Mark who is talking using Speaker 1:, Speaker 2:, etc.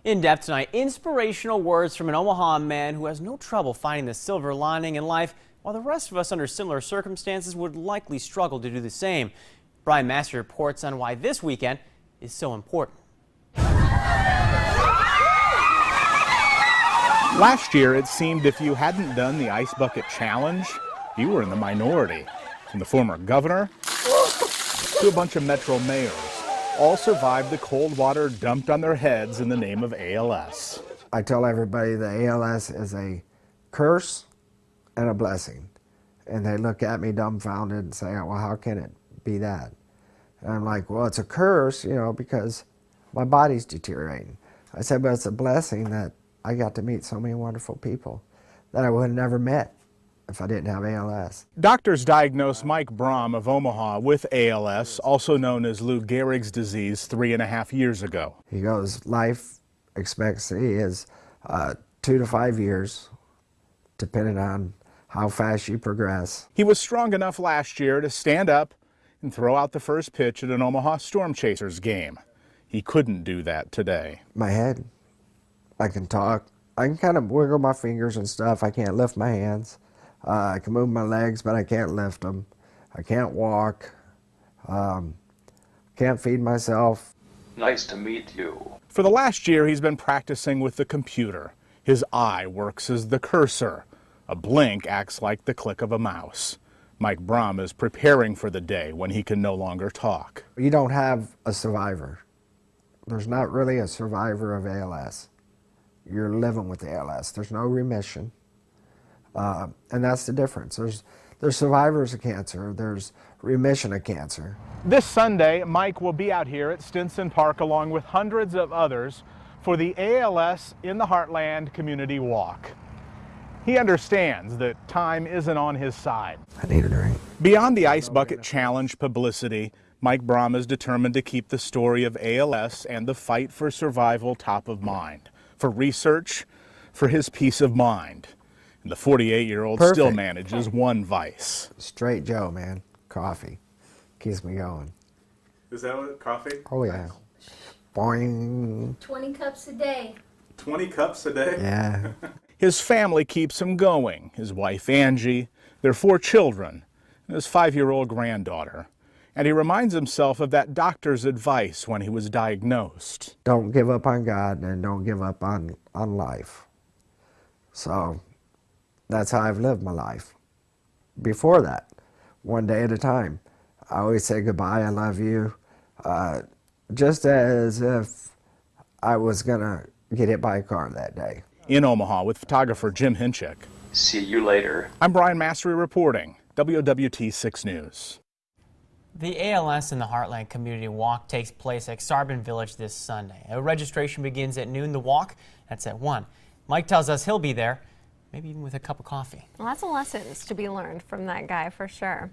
Speaker 1: In depth tonight, inspirational words from an Omaha man who has no trouble finding the silver lining in life, while the rest of us under similar circumstances would likely struggle to do the same. Brian Massey reports on why this weekend is so important.
Speaker 2: Last year, it seemed if you hadn't done the Ice Bucket Challenge, you were in the minority. From the former governor to a bunch of Metro mayors, all survived the cold water dumped on their heads in the name of ALS.
Speaker 3: I tell everybody that ALS is a curse and a blessing. And they look at me dumbfounded and say, well, how can it be that? And I'm like, well, it's a curse, because my body's deteriorating. I said, but it's a blessing that I got to meet so many wonderful people that I would have never met if I didn't have ALS.
Speaker 2: Doctors diagnosed Mike Braum of Omaha with ALS, also known as Lou Gehrig's disease, 3.5 years ago.
Speaker 3: He goes, life expectancy is 2 to 5 years, depending on how fast you progress.
Speaker 2: He was strong enough last year to stand up and throw out the first pitch at an Omaha Storm Chasers game. He couldn't do that today.
Speaker 3: My head, I can talk. I can kind of wiggle my fingers and stuff. I can't lift my hands. I can move my legs, but I can't lift them. I can't walk. Can't feed myself.
Speaker 4: Nice to meet you.
Speaker 2: For the last year, he's been practicing with the computer. His eye works as the cursor. A blink acts like the click of a mouse. Mike Braum is preparing for the day when he can no longer talk.
Speaker 3: You don't have a survivor. There's not really a survivor of ALS. You're living with ALS. There's no remission. And that's the difference. There's survivors of cancer. There's remission of cancer.
Speaker 2: This Sunday, Mike will be out here at Stinson Park along with hundreds of others for the ALS in the Heartland Community Walk. He understands that time isn't on his side.
Speaker 3: I need a drink.
Speaker 2: Beyond the Ice Bucket Challenge publicity, Mike Braum is determined to keep the story of ALS and the fight for survival top of mind. For research, for his peace of mind. And the 48-year-old still manages one vice.
Speaker 3: Straight Joe, man. Coffee. Keeps me going.
Speaker 2: Is that what, coffee?
Speaker 3: Oh, yeah. Boing.
Speaker 5: 20 cups a day.
Speaker 2: 20 cups a day?
Speaker 3: Yeah.
Speaker 2: His family keeps him going. His wife, Angie, their 4 children, and his 5-year-old granddaughter. And he reminds himself of that doctor's advice when he was diagnosed.
Speaker 3: Don't give up on God and don't give up on life. So that's how I've lived my life. Before that, one day at a time. I always say goodbye, I love you, just as if I was gonna get hit by a car that day.
Speaker 2: In Omaha with photographer Jim Hinchik.
Speaker 4: See you later.
Speaker 2: I'm Brian Massey reporting, WWT 6 News.
Speaker 1: The ALS in the Heartland Community Walk takes place at Sarbin Village this Sunday. Registration begins at noon. The walk, that's at 1. Mike tells us he'll be there, maybe even with a cup of coffee.
Speaker 6: Well, lots of lessons to be learned from that guy for sure.